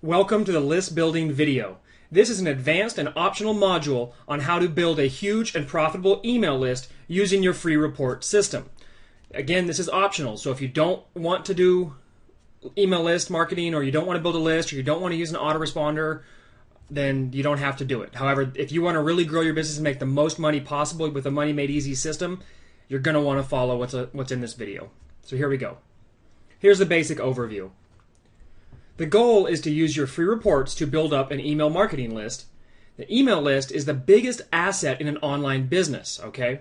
Welcome to the list building video. This is an advanced and optional module on how to build a huge and profitable email list using your free report system. Again, this is optional, so if you don't want to do email list marketing, or you don't want to build a list, or you don't want to use an autoresponder, then you don't have to do it. However, if you want to really grow your business and make the most money possible with a Money Made Easy system, you're going to want to follow what's in this video. So here we go. Here's the basic overview. The goal is to use your free reports to build up an email marketing list. The email list is the biggest asset in an online business, okay?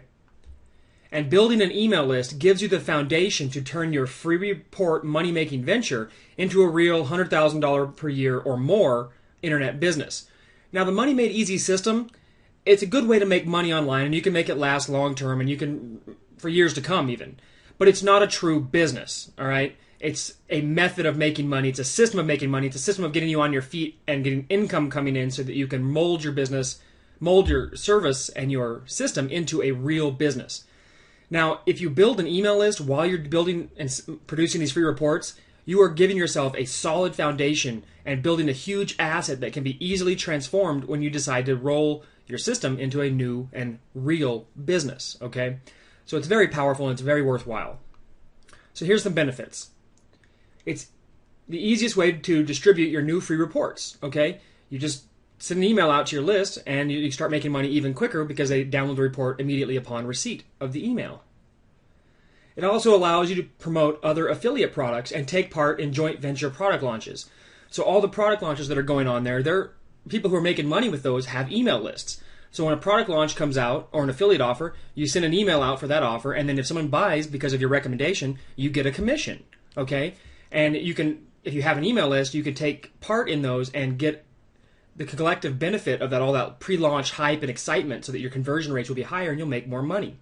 And building an email list gives you the foundation to turn your free report money-making venture into a real $100,000 per year or more internet business. Now, the Money Made Easy system, it's a good way to make money online, and you can make it last long-term, and you can for years to come even. But it's not a true business, all right? It's a method of making money. It's a system of making money. It's a system of getting you on your feet and getting income coming in so that you can mold your business, mold your service and your system into a real business. Now, if you build an email list while you're building and producing these free reports, you are giving yourself a solid foundation and building a huge asset that can be easily transformed when you decide to roll your system into a new and real business, okay? So it's very powerful and it's very worthwhile. So here's the benefits. It's the easiest way to distribute your new free reports, okay? You just send an email out to your list and you start making money even quicker because they download the report immediately upon receipt of the email. It also allows you to promote other affiliate products and take part in joint venture product launches. So all the product launches that are going on there, people who are making money with those have email lists. So when a product launch comes out or an affiliate offer, you send an email out for that offer, and then if someone buys because of your recommendation, you get a commission, okay? And you can, if you have an email list, you can take part in those and get the collective benefit of that, all that pre-launch hype and excitement, so that your conversion rates will be higher and you'll make more money.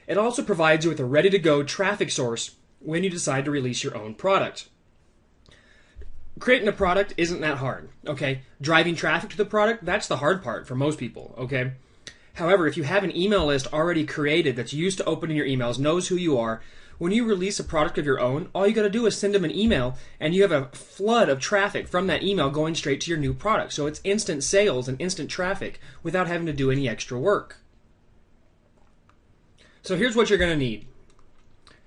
It also provides you with a ready-to-go traffic source when you decide to release your own product. Creating a product isn't that hard, okay? Driving traffic to the product, that's the hard part for most people, okay? However, if you have an email list already created that's used to opening your emails, knows who you are, when you release a product of your own, all you got to do is send them an email, and you have a flood of traffic from that email going straight to your new product. So it's instant sales and instant traffic without having to do any extra work. So here's what you're going to need.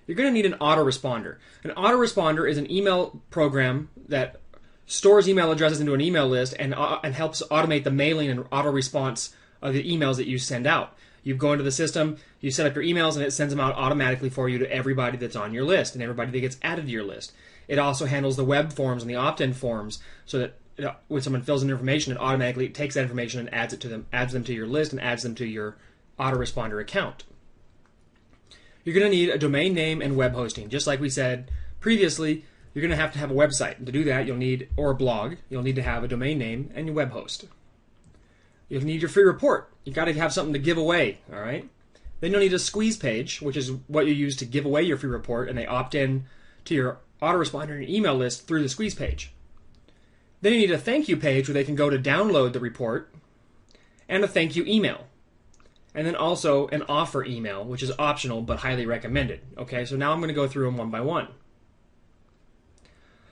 You're going to need an autoresponder. An autoresponder is an email program that stores email addresses into an email list and helps automate the mailing and auto response of the emails that you send out. You go into the system, you set up your emails, and it sends them out automatically for you to everybody that's on your list and everybody that gets added to your list. It also handles the web forms and the opt-in forms, so that when someone fills in information, it automatically takes that information and adds them to your list and adds them to your autoresponder account. You're going to need a domain name and web hosting. Just like we said previously, you're going to have a website. And to do that, or a blog, you'll need to have a domain name and your web host. You'll need your free report. You've got to have something to give away, all right? Then you'll need a squeeze page, which is what you use to give away your free report, and they opt in to your autoresponder and your email list through the squeeze page. Then you need a thank you page where they can go to download the report, and a thank you email. And then also an offer email, which is optional but highly recommended. Okay, so now I'm going to go through them one by one.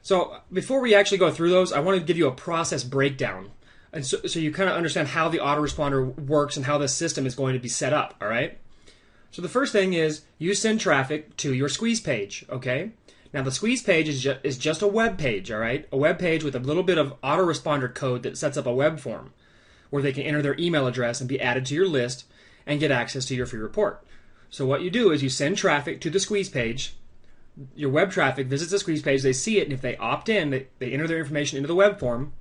So before we actually go through those, I want to give you a process breakdown. And so you kind of understand how the autoresponder works and how the system is going to be set up, all right? So the first thing is you send traffic to your squeeze page, okay? Now the squeeze page is just a web page, all right? A web page with a little bit of autoresponder code that sets up a web form where they can enter their email address and be added to your list and get access to your free report. So what you do is you send traffic to the squeeze page. Your web traffic visits the squeeze page, they see it, and if they opt in, they enter their information into the web form.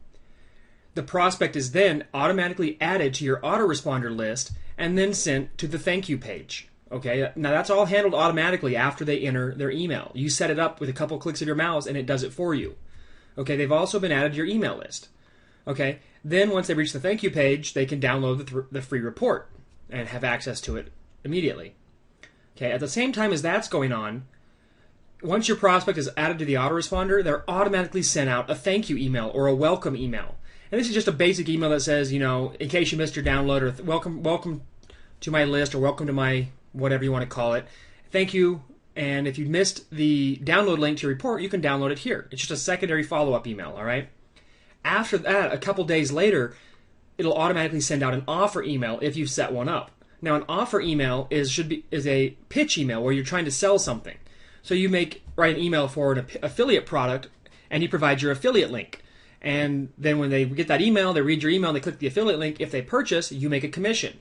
The prospect is then automatically added to your autoresponder list and then sent to the thank you page. Okay, now that's all handled automatically after they enter their email. You set it up with a couple clicks of your mouse and it does it for you. Okay, they've also been added to your email list. Okay, then once they reach the thank you page, they can download the free report and have access to it immediately. Okay, at the same time as that's going on, once your prospect is added to the autoresponder, they're automatically sent out a thank you email or a welcome email. And this is just a basic email that says, in case you missed your download, or welcome to my list, or welcome to my whatever you want to call it. Thank you and if you missed the download link to your report, you can download it here. It's just a secondary follow-up email, all right? After that, a couple days later, it'll automatically send out an offer email if you've set one up. Now, an offer email is a pitch email where you're trying to sell something. So you write an email for an affiliate product, and you provide your affiliate link. And then when they get that email, they read your email, they click the affiliate link. If they purchase, you make a commission.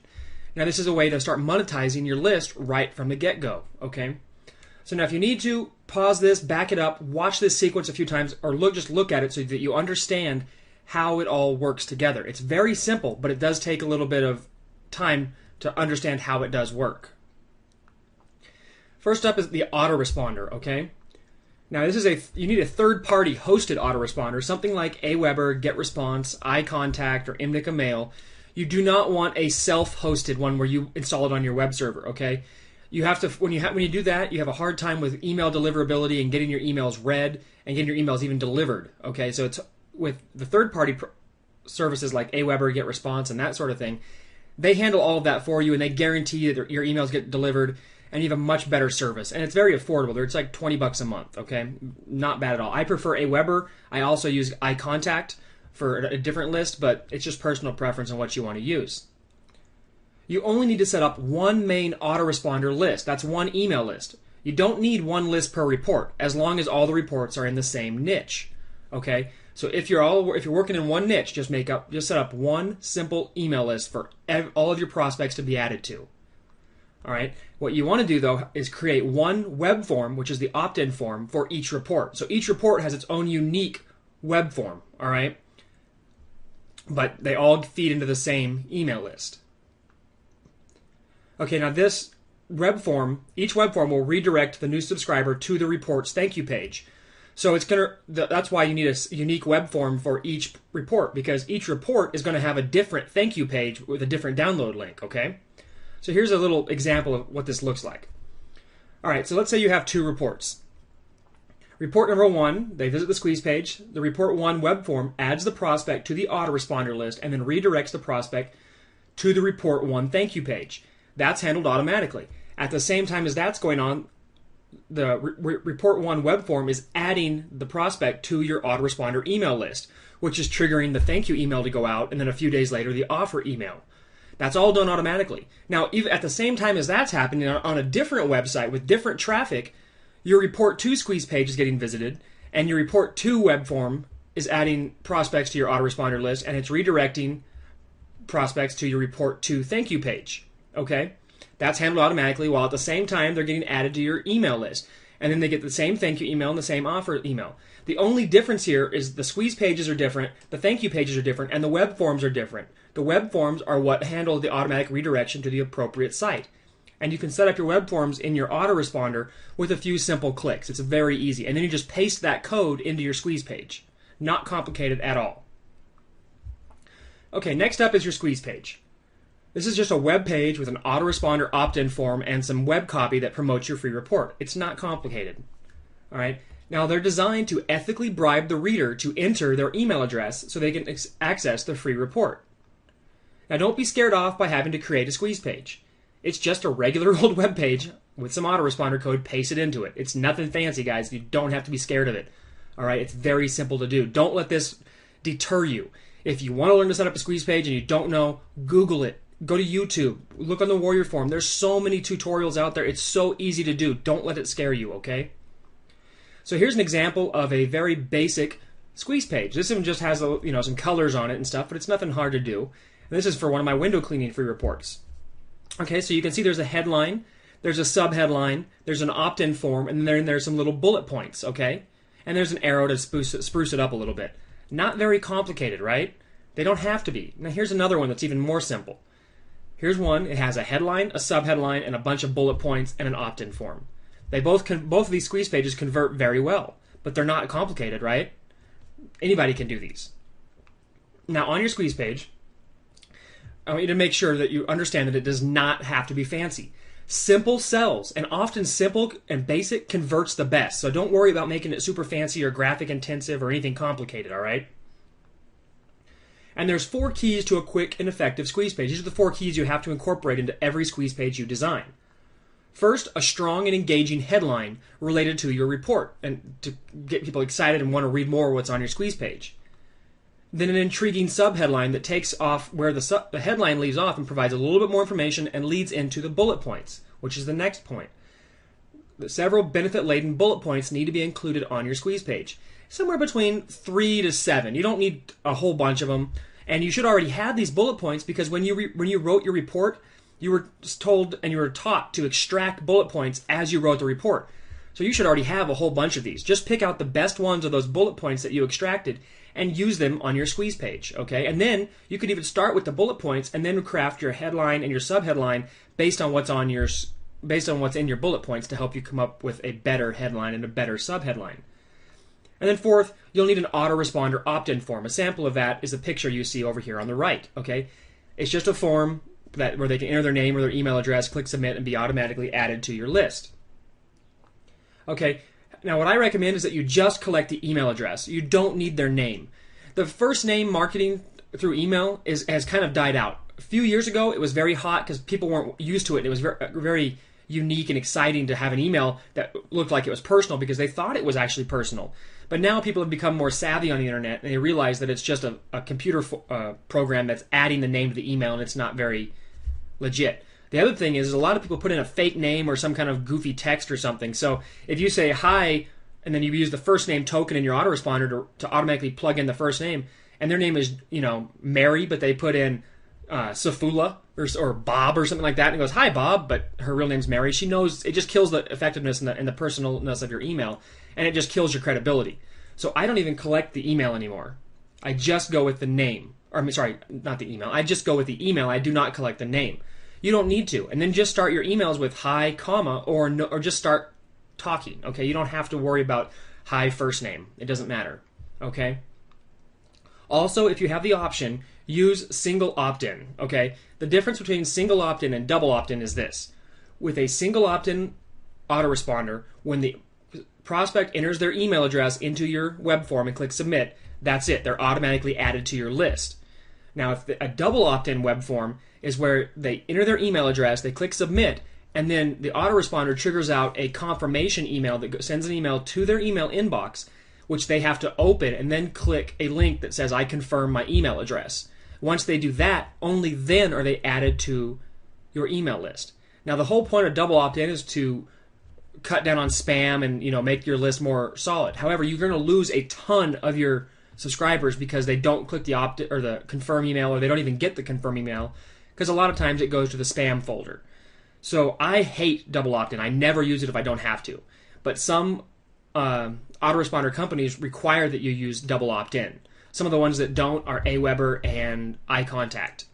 Now, this is a way to start monetizing your list right from the get-go, okay? So now if you need to, pause this, back it up, watch this sequence a few times, or just look at it so that you understand how it all works together. It's very simple, but it does take a little bit of time to understand how it does work. First up is the autoresponder, okay? Now you need a third-party hosted autoresponder, something like Aweber, GetResponse, iContact, or Imnica Mail. You do not want a self-hosted one where you install it on your web server, okay? You have to when you do that, you have a hard time with email deliverability and getting your emails read and getting your emails even delivered, okay? So it's with the third-party services like Aweber, GetResponse, and that sort of thing. They handle all of that for you, and they guarantee that your emails get delivered, and you have a much better service. And it's very affordable. It's like $20 a month, okay? Not bad at all. I prefer Aweber. I also use iContact for a different list, but it's just personal preference on what you want to use. You only need to set up one main autoresponder list. That's one email list. You don't need one list per report, as long as all the reports are in the same niche, okay? So if you're working in one niche, just set up one simple email list for all of your prospects to be added to. All right. What you want to do though is create one web form, which is the opt-in form for each report. So each report has its own unique web form. All right. But they all feed into the same email list. Okay. Now each web form will redirect the new subscriber to the report's thank you page. So that's why you need a unique web form for each report, because each report is going to have a different thank you page with a different download link, okay? So here's a little example of what this looks like. All right, so let's say you have two reports. Report number 1, they visit the squeeze page. The report 1 web form adds the prospect to the autoresponder list and then redirects the prospect to the report 1 thank you page. That's handled automatically. At the same time as that's going on, the report 1 web form is adding the prospect to your autoresponder email list, which is triggering the thank you email to go out, and then a few days later the offer email. That's all done automatically. Now, even at the same time as that's happening on a different website with different traffic, your report 2 squeeze page is getting visited, and your report 2 web form is adding prospects to your autoresponder list, and it's redirecting prospects to your report 2 thank you page. Okay? That's handled automatically, while at the same time they're getting added to your email list. And then they get the same thank you email and the same offer email. The only difference here is the squeeze pages are different, the thank you pages are different, and the web forms are different. The web forms are what handle the automatic redirection to the appropriate site. And you can set up your web forms in your autoresponder with a few simple clicks. It's very easy. And then you just paste that code into your squeeze page. Not complicated at all. Okay, next up is your squeeze page. This is just a web page with an autoresponder opt-in form and some web copy that promotes your free report. It's not complicated. All right. Now, they're designed to ethically bribe the reader to enter their email address so they can access the free report. Now, don't be scared off by having to create a squeeze page. It's just a regular old web page with some autoresponder code pasted into it. It's nothing fancy, guys. You don't have to be scared of it. All right. It's very simple to do. Don't let this deter you. If you want to learn to set up a squeeze page and you don't know, Google it. Go to YouTube. Look on the Warrior Forum. There's so many tutorials out there. It's so easy to do. Don't let it scare you, okay? So here's an example of a very basic squeeze page. This one just has some colors on it and stuff, but it's nothing hard to do. And this is for one of my window cleaning free reports. Okay, so you can see there's a headline, there's a subheadline, there's an opt-in form, and then there's some little bullet points, okay? And there's an arrow to spruce it up a little bit. Not very complicated, right? They don't have to be. Now here's another one that's even more simple. Here's one. It has a headline, a subheadline, and a bunch of bullet points and an opt-in form. Both of these squeeze pages convert very well, but they're not complicated, right? Anybody can do these. Now, on your squeeze page, I want you to make sure that you understand that it does not have to be fancy. Simple sells, and often simple and basic converts the best. So don't worry about making it super fancy or graphic intensive or anything complicated, all right? And there's 4 keys to a quick and effective squeeze page. These are the 4 keys you have to incorporate into every squeeze page you design. First, a strong and engaging headline related to your report and to get people excited and want to read more of what's on your squeeze page. Then an intriguing subheadline that takes off where the headline leaves off and provides a little bit more information and leads into the bullet points, which is the next point. The several benefit-laden bullet points need to be included on your squeeze page. Somewhere between 3 to 7. You don't need a whole bunch of them. And you should already have these bullet points because when you wrote your report, you were told and you were taught to extract bullet points as you wrote the report. So you should already have a whole bunch of these. Just pick out the best ones of those bullet points that you extracted and use them on your squeeze page, okay? And then you could even start with the bullet points and then craft your headline and your subheadline based on what's in your bullet points to help you come up with a better headline and a better subheadline. And then fourth, you'll need an autoresponder opt-in form. A sample of that is the picture you see over here on the right, okay? It's just a form where they can enter their name or their email address, click submit, and be automatically added to your list. Okay, now what I recommend is that you just collect the email address. You don't need their name. The first name marketing through email has kind of died out. A few years ago, it was very hot because people weren't used to it. It was very unique and exciting to have an email that looked like it was personal because they thought it was actually personal. But now people have become more savvy on the internet and they realize that it's just a computer program that's adding the name to the email and it's not very legit. The other thing is a lot of people put in a fake name or some kind of goofy text or something. So if you say hi and then you use the first name token in your autoresponder to automatically plug in the first name and their name is, Mary, but they put in Safula or Bob or something like that and it goes, hi Bob, but her real name's Mary. She knows it just kills the effectiveness and the personalness of your email and it just kills your credibility. So I don't even collect the email anymore. I just go with the name. Not the email. I just go with the email. I do not collect the name. You don't need to. And then just start your emails with hi, comma, or just start talking. Okay, you don't have to worry about hi first name. It doesn't matter. Okay. Also, if you have the option, use single opt-in. Okay, the difference between single opt-in and double opt-in is this: with a single opt-in autoresponder, when the prospect enters their email address into your web form and clicks submit, that's it. They're automatically added to your list. Now, if a double opt-in web form is where they enter their email address, they click submit, and then the autoresponder triggers out a confirmation email that sends an email to their email inbox, which they have to open and then click a link that says, I confirm my email address. Once they do that, only then are they added to your email list. Now, the whole point of double opt-in is to cut down on spam and make your list more solid. However, you're going to lose a ton of your subscribers because they don't click the opt or the confirm email, or they don't even get the confirm email, because a lot of times it goes to the spam folder. So I hate double opt-in. I never use it if I don't have to. But some autoresponder companies require that you use double opt-in. Some of the ones that don't are Aweber and iContact.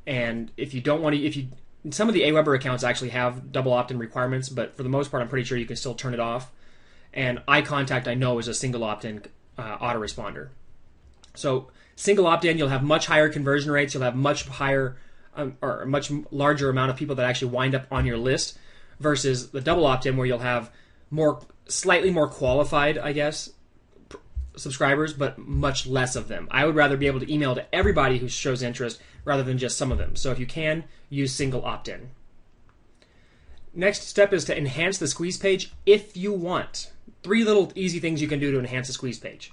And if you don't want to, some of the Aweber accounts actually have double opt-in requirements, but for the most part, I'm pretty sure you can still turn it off. And iContact, I know, is a single opt-in autoresponder. So single opt-in, you'll have much higher conversion rates. You'll have much higher or a much larger amount of people that actually wind up on your list versus the double opt-in where you'll have slightly more qualified, I guess, subscribers, but much less of them. I would rather be able to email to everybody who shows interest rather than just some of them. So if you can, use single opt-in. Next step is to enhance the squeeze page if you want. 3 little easy things you can do to enhance the squeeze page.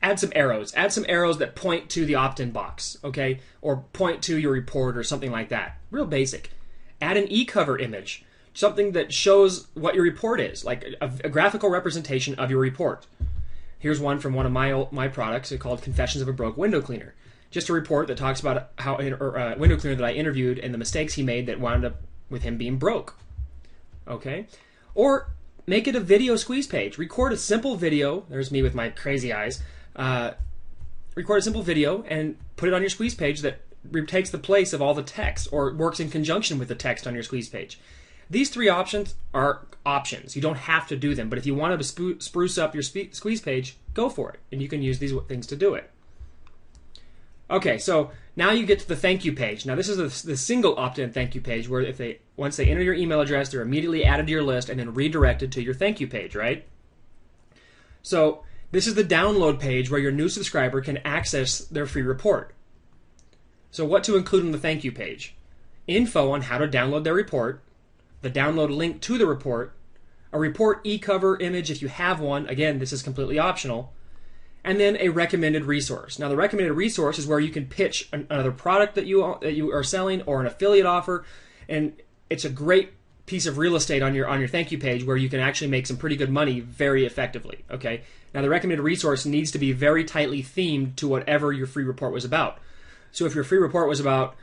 Add some arrows. Add some arrows that point to the opt-in box, okay? Or point to your report or something like that. Real basic. Add an e-cover image, something that shows what your report is, like a graphical representation of your report. Here's one from one of my products called Confessions of a Broke Window Cleaner. Just a report that talks about how a window cleaner that I interviewed and the mistakes he made that wound up with him being broke. Okay? Or make it a video squeeze page. Record a simple video. There's me with my crazy eyes. Record a simple video and put it on your squeeze page that takes the place of all the text or works in conjunction with the text on your squeeze page. These 3 options are options. You don't have to do them, but if you want to spruce up your squeeze page, go for it, and you can use these things to do it. Okay, so now you get to the thank you page. Now this is the single opt-in thank you page where once they enter your email address, they're immediately added to your list and then redirected to your thank you page, right? So this is the download page where your new subscriber can access their free report. So what to include in the thank you page? Info on how to download their report, the download link to the report, a report e-cover image if you have one. Again, this is completely optional. And then a recommended resource. Now, the recommended resource is where you can pitch another product that you are selling or an affiliate offer, and it's a great piece of real estate on your thank you page where you can actually make some pretty good money very effectively. Okay. Now, the recommended resource needs to be very tightly themed to whatever your free report was about. So, if your free report was about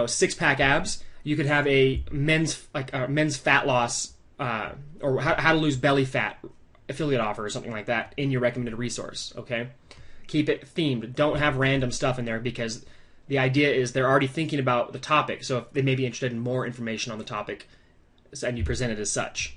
six-pack abs, you could have a men's fat loss or how to lose belly fat affiliate offer or something like that in your recommended resource. Okay, keep it themed. Don't have random stuff in there, because the idea is they're already thinking about the topic, so if they may be interested in more information on the topic, and you present it as such.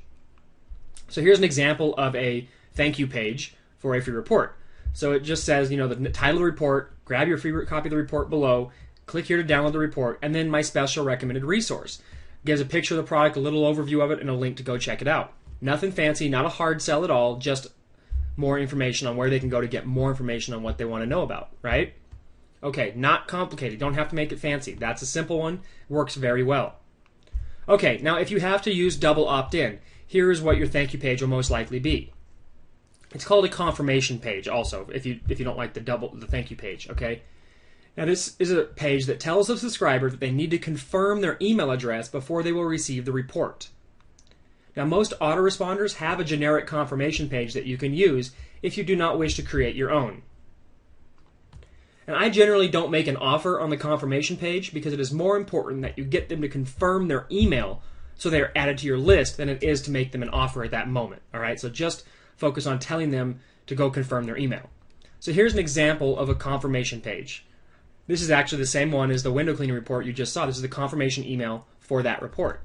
So here's an example of a thank you page for a free report. So it just says, the title of the report, grab your free copy of the report below, click here to download the report, and then my special recommended resource. Gives a picture of the product, a little overview of it, and a link to go check it out. Nothing fancy, not a hard sell at all, just more information on where they can go to get more information on what they want to know about, right? Okay, not complicated. Don't have to make it fancy. That's a simple one. Works very well. Okay, now if you have to use double opt-in, here is what your thank you page will most likely be. It's called a confirmation page also, if you don't like the thank you page, okay? Now this is a page that tells the subscriber that they need to confirm their email address before they will receive the report. Now, most autoresponders have a generic confirmation page that you can use if you do not wish to create your own. And I generally don't make an offer on the confirmation page because it is more important that you get them to confirm their email so they are added to your list than it is to make them an offer at that moment. All right, so just focus on telling them to go confirm their email. So here's an example of a confirmation page. This is actually the same one as the window cleaning report you just saw. This is the confirmation email for that report.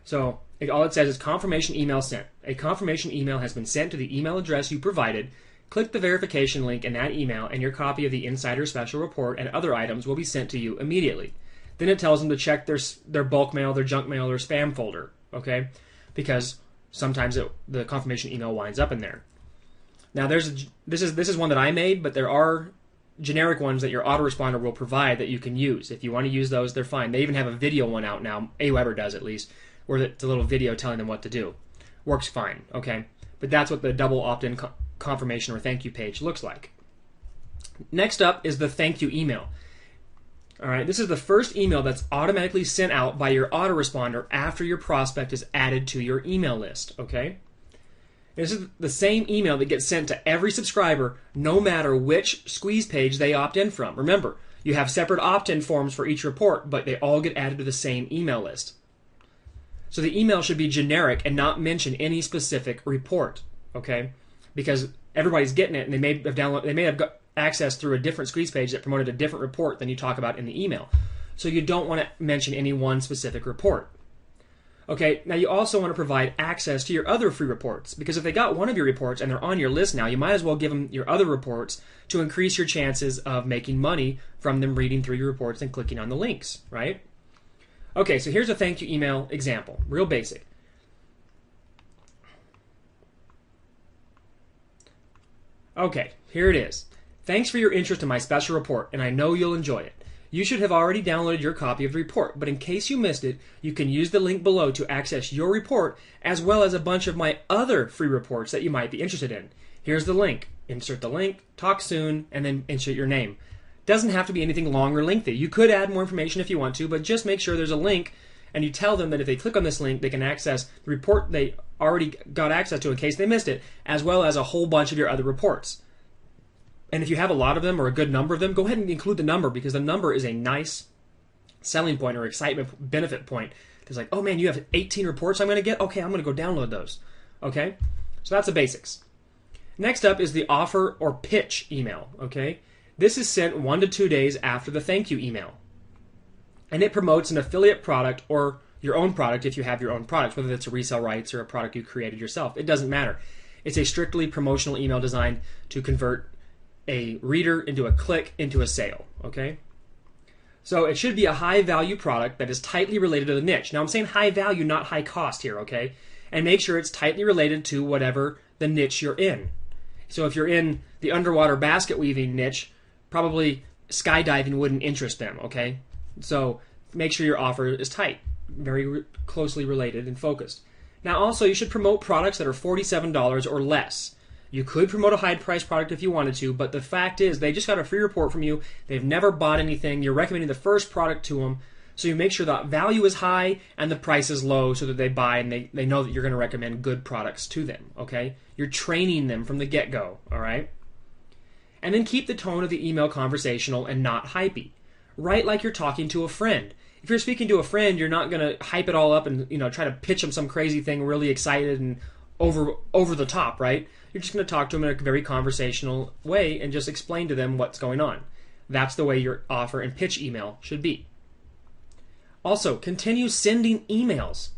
So all it says is confirmation email sent. A confirmation email has been sent to the email address you provided. Click the verification link in that email and your copy of the Insider Special Report and other items will be sent to you immediately. Then it tells them to check their bulk mail, their junk mail, their spam folder, okay? Because sometimes the confirmation email winds up in there. Now this is one that I made, but there are generic ones that your autoresponder will provide that you can use. If you want to use those, they're fine. They even have a video one out now. Aweber does, at least, where it's a little video telling them what to do. Works fine, okay? But that's what the double opt-in confirmation or thank you page looks like. Next up is the thank you email. All right, this is the first email that's automatically sent out by your autoresponder after your prospect is added to your email list, okay? This is the same email that gets sent to every subscriber no matter which squeeze page they opt in from. Remember, you have separate opt-in forms for each report, but they all get added to the same email list. So the email should be generic and not mention any specific report, okay? Because everybody's getting it, and they may have got access through a different squeeze page that promoted a different report than you talk about in the email. So you don't want to mention any one specific report. Okay, now you also want to provide access to your other free reports, because if they got one of your reports and they're on your list now, you might as well give them your other reports to increase your chances of making money from them reading through your reports and clicking on the links, right? Okay, so here's a thank you email example, real basic. Okay, here it is. Thanks for your interest in my special report, and I know you'll enjoy it. You should have already downloaded your copy of the report, but in case you missed it, you can use the link below to access your report as well as a bunch of my other free reports that you might be interested in. Here's the link. Insert the link, talk soon, and then insert your name. Doesn't have to be anything long or lengthy. You could add more information if you want to, but just make sure there's a link, and you tell them that if they click on this link, they can access the report they already got access to in case they missed it, as well as a whole bunch of your other reports. And if you have a lot of them or a good number of them, go ahead and include the number, because the number is a nice selling point or excitement benefit point. It's like, oh man, you have 18 reports I'm going to get? Okay, I'm going to go download those. Okay? So that's the basics. Next up is the offer or pitch email. Okay? This is sent 1 to 2 days after the thank you email. And it promotes an affiliate product or your own product if you have your own products, whether it's a resale rights or a product you created yourself. It doesn't matter. It's a strictly promotional email designed to convert a reader into a click into a sale, okay? So it should be a high value product that is tightly related to the niche. Now I'm saying high value, not high cost here, okay? And make sure it's tightly related to whatever the niche you're in. So if you're in the underwater basket weaving niche, probably skydiving wouldn't interest them, okay? So make sure your offer is tight, very closely related and focused. Now also, you should promote products that are $47 or less. You could promote a high price product if you wanted to, but the fact is they just got a free report from you. They've never bought anything. You're recommending the first product to them. So you make sure that value is high and the price is low so that they buy and they know that you're going to recommend good products to them, okay? You're training them from the get-go, all right? And then keep the tone of the email conversational and not hypey. Write like you're talking to a friend. If you're speaking to a friend, you're not going to hype it all up and try to pitch them some crazy thing really excited and over the top, right? You're just going to talk to them in a very conversational way and just explain to them what's going on. That's the way your offer and pitch email should be. Also, continue sending emails.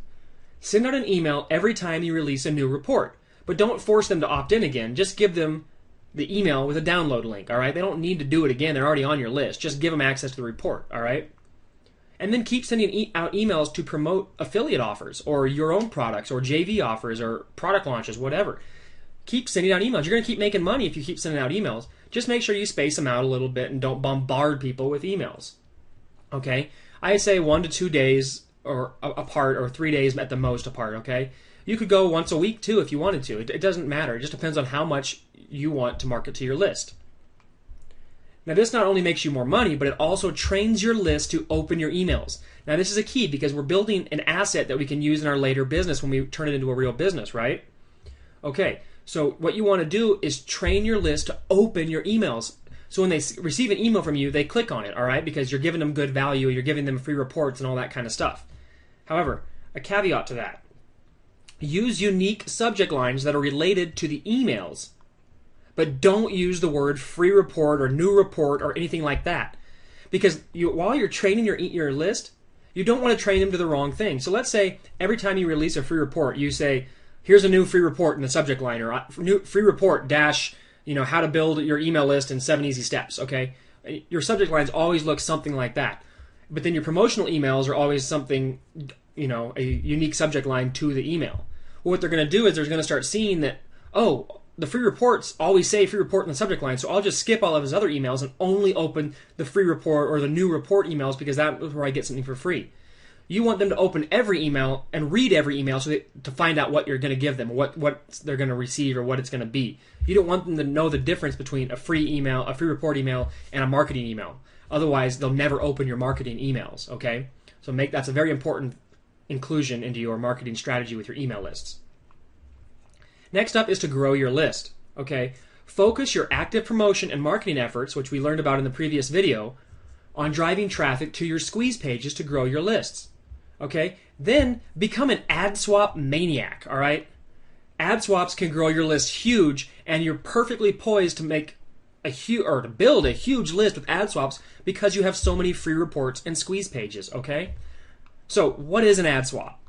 Send out an email every time you release a new report, but don't force them to opt in again. Just give them the email with a download link, all right? They don't need to do it again. They're already on your list. Just give them access to the report, all right? And then keep sending out emails to promote affiliate offers or your own products or JV offers or product launches, whatever. Keep sending out emails. You're going to keep making money if you keep sending out emails. Just make sure you space them out a little bit and don't bombard people with emails, okay? I say 1 to 2 days or apart or 3 days at the most apart, okay? You could go once a week too if you wanted to. It doesn't matter. It just depends on how much you want to market to your list. Now this not only makes you more money, but it also trains your list to open your emails. Now this is a key because we're building an asset that we can use in our later business when we turn it into a real business, right? Okay, so what you want to do is train your list to open your emails. So when they receive an email from you, they click on it, all right? Because you're giving them good value, you're giving them free reports and all that kind of stuff. However, a caveat to that. Use unique subject lines that are related to the emails, but don't use the word free report or new report or anything like that. Because while you're training your list, you don't want to train them to the wrong thing. So let's say every time you release a free report, you say, here's a new free report in the subject line, or new free report dash how to build your email list in 7 easy steps, okay? Your subject lines always look something like that. But then your promotional emails are always something, a unique subject line to the email. Well, what they're going to do is they're going to start seeing that, oh, the free reports always say free report in the subject line, so I'll just skip all of his other emails and only open the free report or the new report emails because that's where I get something for free. You want them to open every email and read every email to find out what you're going to give them, what they're going to receive, or what it's going to be. You don't want them to know the difference between a free email, a free report email, and a marketing email. Otherwise, they'll never open your marketing emails, okay? So that's a very important inclusion into your marketing strategy with your email lists. Next up is to grow your list, okay? Focus your active promotion and marketing efforts, which we learned about in the previous video, on driving traffic to your squeeze pages to grow your lists. Okay, then become an ad swap maniac, all right? Ad swaps can grow your list huge, and you're perfectly poised to make to build a huge list with ad swaps because you have so many free reports and squeeze pages, okay? So, what is an ad swap?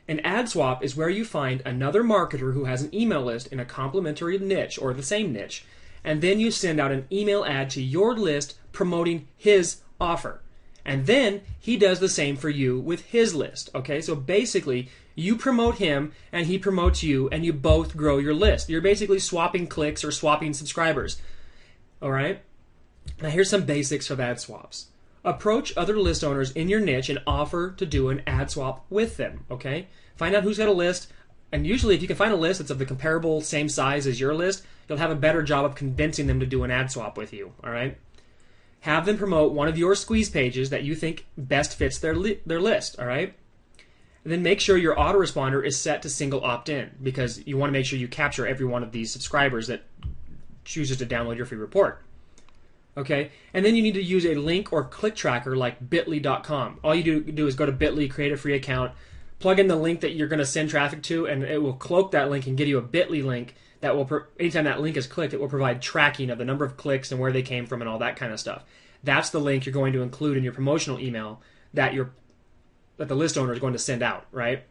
An ad swap is where you find another marketer who has an email list in a complementary niche or the same niche, and then you send out an email ad to your list promoting his offer. And then he does the same for you with his list, okay? So basically, you promote him and he promotes you and you both grow your list. You're basically swapping clicks or swapping subscribers, all right? Now here's some basics of ad swaps. Approach other list owners in your niche and offer to do an ad swap with them, okay? Find out who's got a list, and usually if you can find a list that's of the comparable same size as your list, you'll have a better job of convincing them to do an ad swap with you, all right? Have them promote one of your squeeze pages that you think best fits their list, all right? And then make sure your autoresponder is set to single opt-in because you want to make sure you capture every one of these subscribers that chooses to download your free report. Okay? And then you need to use a link or click tracker like bit.ly.com. All you do is go to bit.ly, create a free account, plug in the link that you're going to send traffic to, and it will cloak that link and give you a bit.ly link that will, anytime that link is clicked, it will provide tracking of the number of clicks and where they came from and all that kind of stuff. That's the link you're going to include in your promotional email that the list owner is going to send out, right?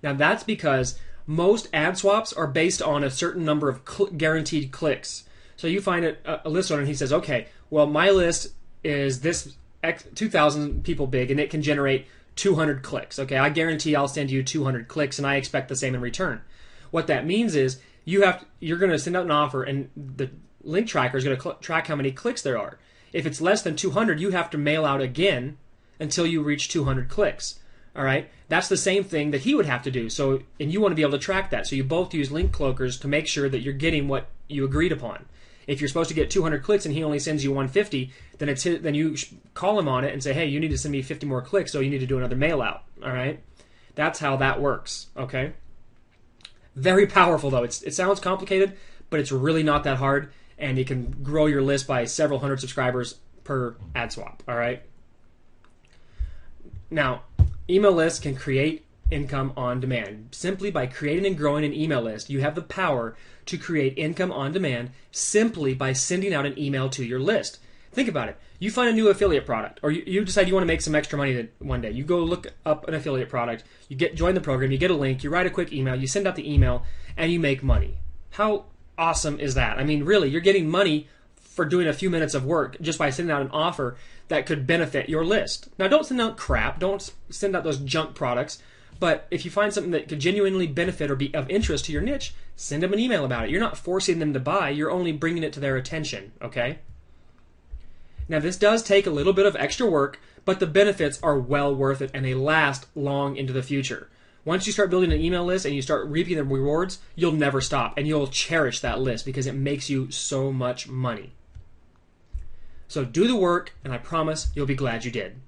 Now that's because most ad swaps are based on a certain number of guaranteed clicks. So you find a list owner and he says, okay, well my list is this 2,000 people big and it can generate 200 clicks. Okay, I guarantee I'll send you 200 clicks and I expect the same in return. What that means is you're going to send out an offer and the link tracker is going to track how many clicks there are. If it's less than 200, you have to mail out again until you reach 200 clicks. All right, that's the same thing that he would have to do. So, and you want to be able to track that. So you both use link cloakers to make sure that you're getting what you agreed upon. If you're supposed to get 200 clicks and he only sends you 150, then you call him on it and say, hey, you need to send me 50 more clicks, so you need to do another mail out. All right, that's how that works. Okay, very powerful though. It sounds complicated, but it's really not that hard, and you can grow your list by several hundred subscribers per ad swap. All right. Now, email lists can create income on demand. Simply by creating and growing an email list, you have the power to create income on demand simply by sending out an email to your list. Think about it. You find a new affiliate product, or you decide you want to make some extra money one day. You go look up an affiliate product, you join the program, you get a link, you write a quick email, you send out the email, and you make money. How awesome is that? I mean, really, you're getting money for doing a few minutes of work just by sending out an offer that could benefit your list. Now, don't send out crap. Don't send out those junk products. But if you find something that could genuinely benefit or be of interest to your niche, send them an email about it. You're not forcing them to buy. You're only bringing it to their attention, okay? Now, this does take a little bit of extra work, but the benefits are well worth it, and they last long into the future. Once you start building an email list and you start reaping the rewards, you'll never stop, and you'll cherish that list because it makes you so much money. So do the work, and I promise you'll be glad you did.